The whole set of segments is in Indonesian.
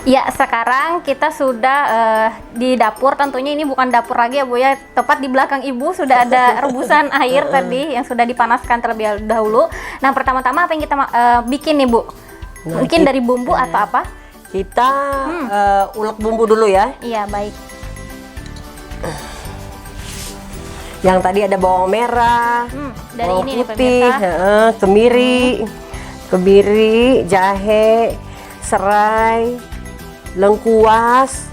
Ya, sekarang kita sudah di dapur. Tentunya ini bukan dapur lagi ya Bu ya. Tepat di belakang Ibu sudah ada rebusan air tadi yang sudah dipanaskan terlebih dahulu. Nah, pertama-tama apa yang kita bikin nih Bu? Nah, Mungkin dari bumbu atau apa? Kita ulek bumbu dulu ya. Iya, baik. Yang tadi ada bawang merah, dari bawang ini nih, putih, pemirsa. kemiri, jahe, serai, lengkuas.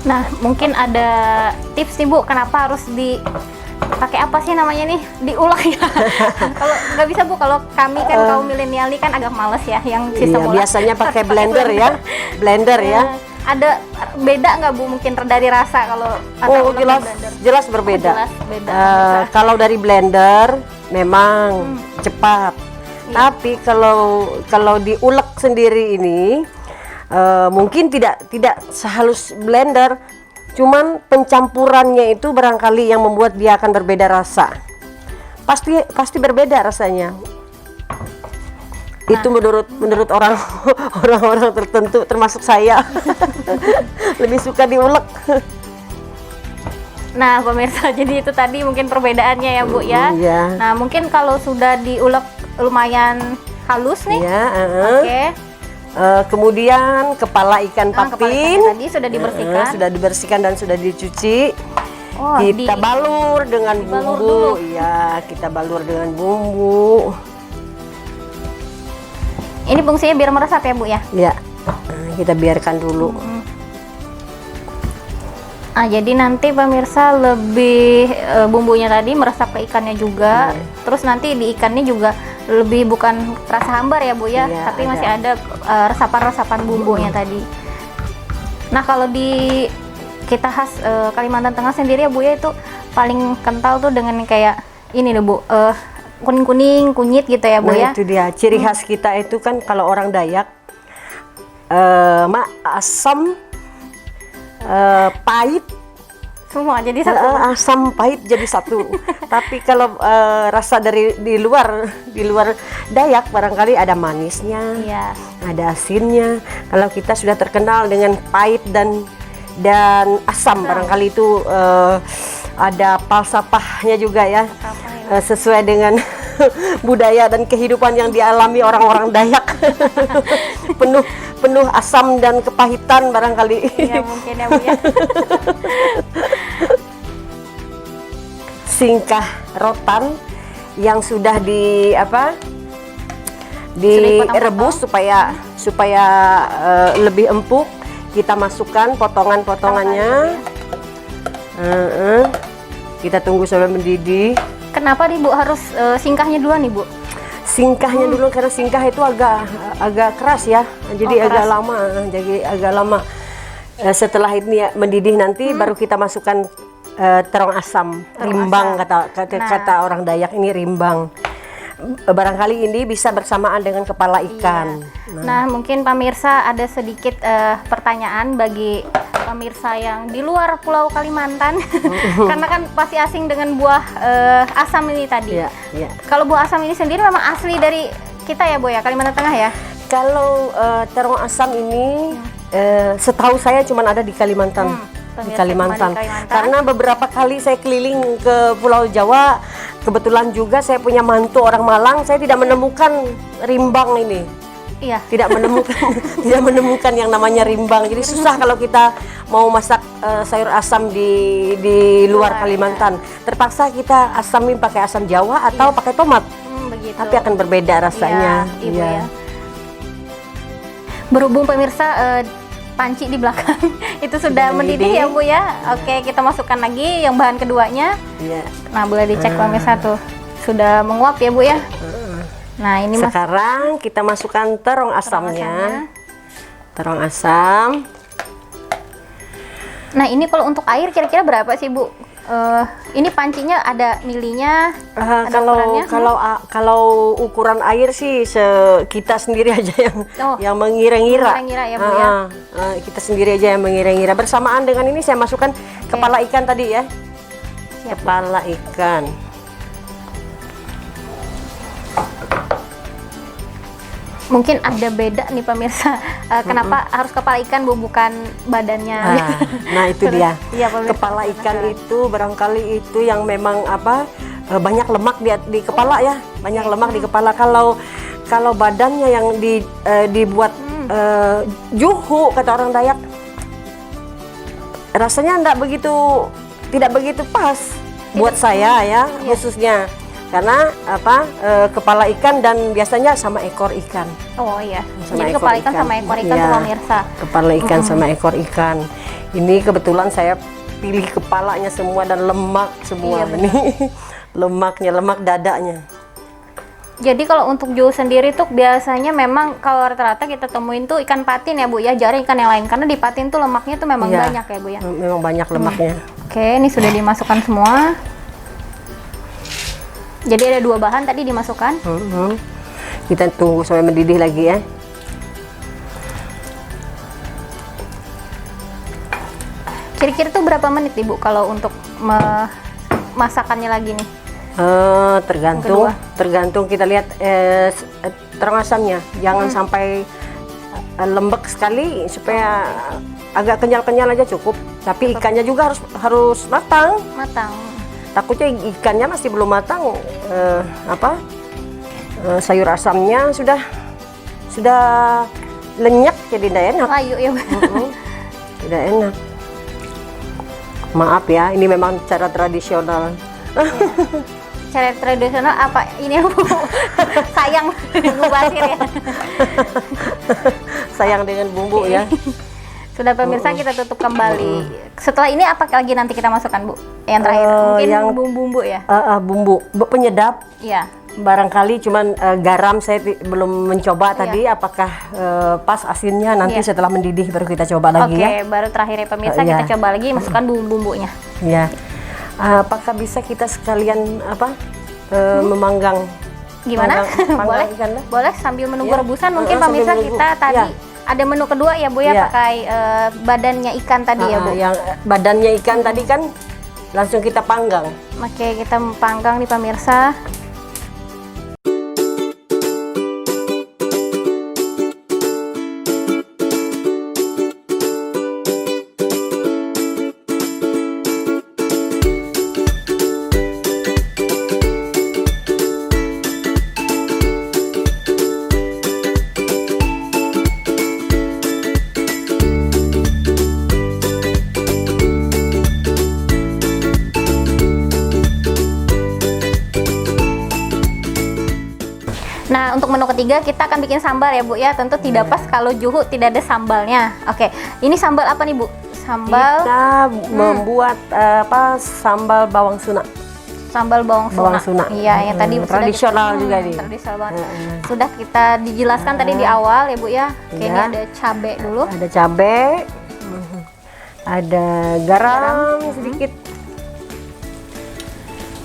Nah, mungkin ada tips nih Bu, kenapa harus pakai apa sih namanya nih, diulek ya? Kalau nggak bisa Bu, kalau kami kan kaum milenial ini kan agak males ya, yang sistem ulek. Biasanya pakai blender ya, blender ya. Ada beda nggak Bu, mungkin dari rasa kalau Oh, ulek jelas, dan blender? jelas berbeda. Jelas beda. Kalau dari blender memang cepat, tapi kalau diulek sendiri ini mungkin tidak sehalus blender, cuman pencampurannya itu barangkali yang membuat dia akan berbeda rasa. Pasti berbeda rasanya. Itu menurut orang-orang tertentu termasuk saya. Lebih suka diulek. Nah, pemirsa, jadi itu tadi mungkin perbedaannya ya Bu ya. Iya. Nah, mungkin kalau sudah diulek lumayan halus nih. Ya, Oke. kemudian kepala ikan Kepala patin ikan tadi sudah dibersihkan. sudah dibersihkan dan sudah dicuci. Oh, Kita balur dengan dibalur bumbu. dulu. Iya, kita balur dengan bumbu. Ini fungsinya biar meresap ya Bu ya. Ya, kita biarkan dulu. Nah, jadi nanti pemirsa lebih bumbunya tadi meresap ke ikannya juga. Terus nanti di ikannya juga lebih bukan rasa hambar ya Bu ya, Iya, tapi masih ada resapan-resapan bumbunya tadi. Nah, kalau di kita khas Kalimantan Tengah sendiri ya Bu ya, itu paling kental tuh dengan kayak ini deh Bu, kuning-kuning, kunyit gitu ya Bu Nah, ya. itu dia ciri khas kita itu kan kalau orang Dayak, asam, pahit, Semua jadi satu. asam pahit jadi satu. Tapi kalau rasa dari di luar Dayak barangkali ada manisnya, Iya. ada asinnya. Kalau kita sudah terkenal dengan pahit dan asam, barangkali itu ada falsafahnya juga ya. Sesuai dengan budaya dan kehidupan yang dialami orang-orang Dayak. penuh asam dan kepahitan barangkali. Iya, mungkin ya Bu ya. Singkah rotan yang sudah direbus supaya lebih empuk, kita masukkan potongan-potongannya. Kita tunggu sampai mendidih. Kenapa nih Bu harus singkahnya dulu nih Bu? Singkahnya dulu karena singkah itu agak keras ya, jadi keras. agak lama. Setelah ini ya, mendidih nanti baru kita masukkan terong asam, rimbang kata orang Dayak ini rimbang. Barangkali ini bisa bersamaan dengan kepala ikan. Iya. Nah, mungkin pemirsa ada sedikit pertanyaan bagi pemirsa yang di luar Pulau Kalimantan, karena kan pasti asing dengan buah asam ini tadi. Iya, iya. Kalau buah asam ini sendiri memang asli dari kita ya Bu ya, Kalimantan Tengah ya? Kalau terong asam ini setahu saya cuma ada di Kalimantan. Di Kalimantan. Karena beberapa kali saya keliling ke Pulau Jawa, kebetulan juga saya punya mantu orang Malang, saya tidak menemukan rimbang ini. Iya. Tidak menemukan yang namanya rimbang. Jadi susah kalau kita mau masak sayur asam di luar Kalimantan. Terpaksa kita asamin pakai asam Jawa atau pakai tomat. Begitu. Tapi akan berbeda rasanya. Iya, Ibu ya. Berhubung pemirsa panci di belakang itu sudah mendidih ya Bu ya. Oke, kita masukkan lagi yang bahan keduanya. Iya. Nah, boleh dicek pemirsa tuh. Sudah menguap ya Bu ya. Nah, ini sekarang kita masukkan terong asamnya. Terong asam. Nah, ini kalau untuk air kira-kira berapa sih Bu? ini pancinya ada milinya, ada ukurannya? Kalau ukuran air sih kita sendiri aja yang mengira-ngira. Mengira-ngira ya Bu ya. Kita sendiri aja yang mengira-ngira. Bersamaan dengan ini saya masukkan kepala ikan tadi ya. Siap. Kepala ikan. Mungkin ada beda nih pemirsa, kenapa harus kepala ikan Bu, bukan badannya? Nah itu dia. Iya, pemirsa. Kepala ikan itu barangkali itu yang memang banyak lemak di kepala ya, banyak lemak di kepala. Kalau badannya yang dibuat juhu kata orang Dayak, rasanya tidak begitu pas buat saya ya, khususnya. Karena kepala ikan dan biasanya sama ekor ikan. Oh iya. Jadi kepala ikan sama ekor ikan tuh pemirsa. Kepala ikan sama ekor ikan. Ini kebetulan saya pilih kepalanya semua dan lemak semua ini. Lemak dadanya. Jadi kalau untuk juhu sendiri tuh biasanya memang kalau rata-rata kita temuin tuh ikan patin ya Bu ya, jarang ikan yang lain karena di patin tuh lemaknya tuh memang banyak ya Bu ya. Memang banyak lemaknya. Oke, ini sudah dimasukkan semua. Jadi ada 2 bahan tadi dimasukkan. Kita tunggu sampai mendidih lagi ya. Kira-kira tuh berapa menit Ibu kalau untuk masakannya lagi nih? Tergantung kita lihat terang asamnya. Jangan sampai lembek sekali, supaya agak kenyal-kenyal aja cukup. Tapi ikannya juga harus matang. Takutnya ikannya masih belum matang, sayur asamnya sudah lenyap, jadi tidak enak. Layu ya Bu. Tidak enak. Maaf ya, ini memang cara tradisional. Cara tradisional apa ini Bu? Sayang Bu Basir ya. Sayang dengan bumbu ya. Sudah pemirsa, kita tutup kembali. Setelah ini apa lagi nanti kita masukkan Bu? Yang terakhir mungkin bumbu ya? Bumbu penyedap. Iya. Barangkali cuman garam saya belum mencoba tadi, apakah pas asinnya nanti setelah mendidih baru kita coba lagi ya. Oke, baru terakhir ya pemirsa, kita coba lagi masukkan bumbu-bumbunya. Ya. Apakah bisa kita sekalian memanggang? Gimana? Boleh. Boleh sambil menunggu rebusan mungkin pemirsa kita tadi ada menu kedua ya Bu ya, pakai badannya ikan tadi ya Bu. Yang badannya ikan tadi kan langsung kita panggang. Oke, kita panggang nih pemirsa. Nah, untuk menu ketiga kita akan bikin sambal ya Bu ya. Tentu tidak pas kalau juhu tidak ada sambalnya. Oke, ini sambal apa nih Bu? Sambal kita membuat sambal bawang suna. Sambal bawang suna. Iya, yang tadi tradisional juga nih. Tradisional banget. Sudah kita dijelaskan tadi di awal ya Bu ya. Oke, ini ada cabai dulu. Ada cabai. Ada garam sedikit.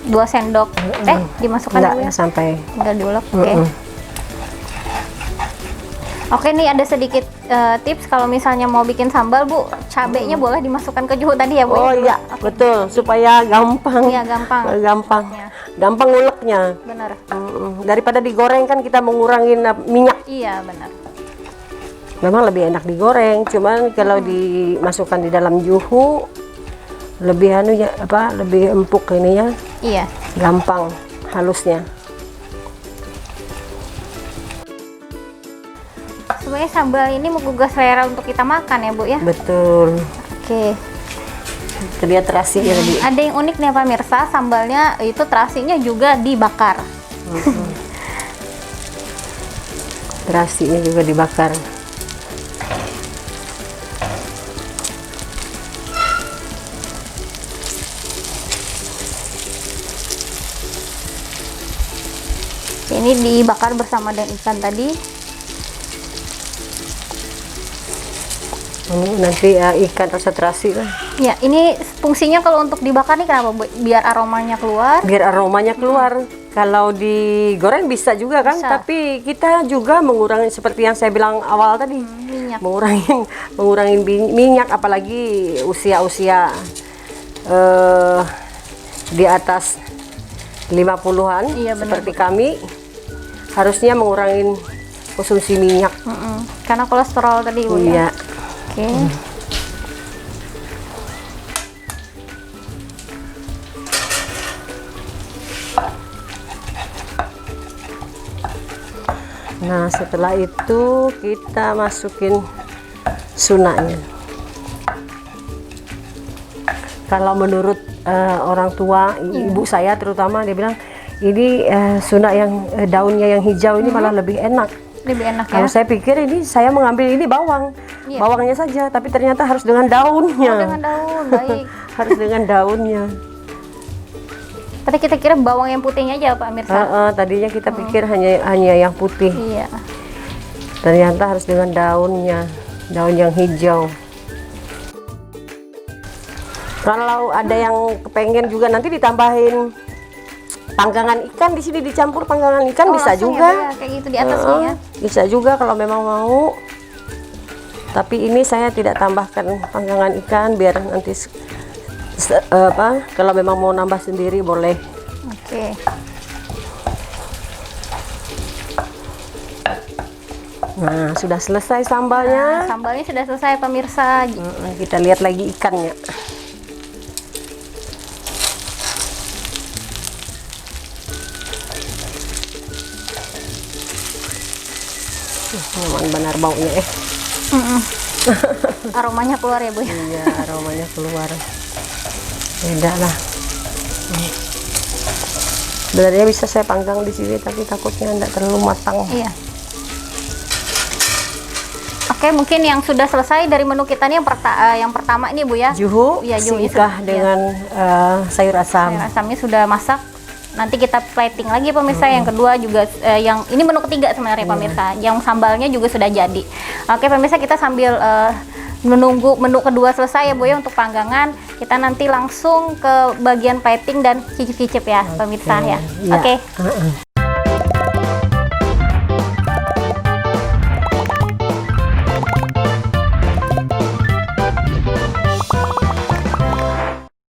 2 sendok teh dimasukkan dulu ya. Sampai enggak diulek. Oke. Oke, nih ada sedikit tips kalau misalnya mau bikin sambal Bu, cabenya boleh dimasukkan ke juhu tadi ya Bu. Oh iya, betul, supaya gampang. Iya, gampang. Gampang nguleknya. Benar. Daripada digoreng kan kita mengurangi minyak. Iya, benar. Memang lebih enak digoreng, cuman kalau dimasukkan di dalam juhu lebih lebih empuk ininya. Iya. Gampang halusnya. Sebenarnya sambal ini menggugah selera untuk kita makan ya Bu ya. Betul. Oke. Terlihat terasinya tadi. Ada yang unik nih pemirsa, sambalnya itu terasinya juga dibakar. Terasinya juga dibakar. Ini dibakar bersama dengan ikan tadi. Nanti ikan rasa terasi lah. Ya, ini fungsinya kalau untuk dibakar nih kenapa, Bu? Biar aromanya keluar. Biar aromanya keluar. Kalau digoreng bisa juga kan, Bisa. tapi kita juga mengurangi seperti yang saya bilang awal tadi, Minyak. mengurangi minyak, apalagi usia-usia di atas 50-an, Iya, benar, seperti kami, harusnya mengurangi konsumsi minyak. Karena kolesterol tadi, Bu, Iya. ya. Oke. Nah, setelah itu kita masukin sunaknya. Kalau menurut orang tua, ibu saya terutama, dia bilang ini sunak yang daunnya yang hijau ini malah lebih enak. Lebih enak ya. Kalau saya pikir ini saya mengambil ini bawang, Iya. bawangnya saja, tapi ternyata harus dengan daunnya. Dengan daun, baik. Harus dengan daunnya. Tadi kita kira bawang yang putihnya aja, Pak Mirsa. Tadinya kita pikir hanya yang putih. Iya. Ternyata harus dengan daunnya, daun yang hijau. Kalau ada yang kepengen juga nanti ditambahin panggangan ikan, di sini dicampur panggangan ikan bisa langsung juga. Ya, Bu, ya? Kayak gitu di atasnya ya. Bisa juga kalau memang mau. Tapi ini saya tidak tambahkan panggangan ikan biar nanti kalau memang mau nambah sendiri boleh. Oke. Nah, sudah selesai Nah, sambalnya. sambalnya sudah selesai, pemirsa. Kita lihat lagi ikannya. Nyaman benar baunya Aromanya keluar ya, Bu, ya. Iya, aromanya keluar. Beda lah. Sebenarnya bisa saya panggang di sini, tapi takutnya tidak terlalu matang. Iya. Oke, mungkin yang sudah selesai dari menu kita nih yang pertama ini, Bu, ya. Juhu, Iya, juhu singkah sudah, dengan sayur asam. Sayur asamnya sudah masak. Nanti kita plating lagi, pemirsa. Yang kedua juga yang ini menu ketiga sebenarnya, pemirsa. Yang sambalnya juga sudah jadi. Oke, pemirsa, kita sambil menunggu menu kedua selesai ya, Bu, ya, untuk panggangan. Kita nanti langsung ke bagian plating dan cicip-cicip ya, pemirsa ya. Iya. Oke.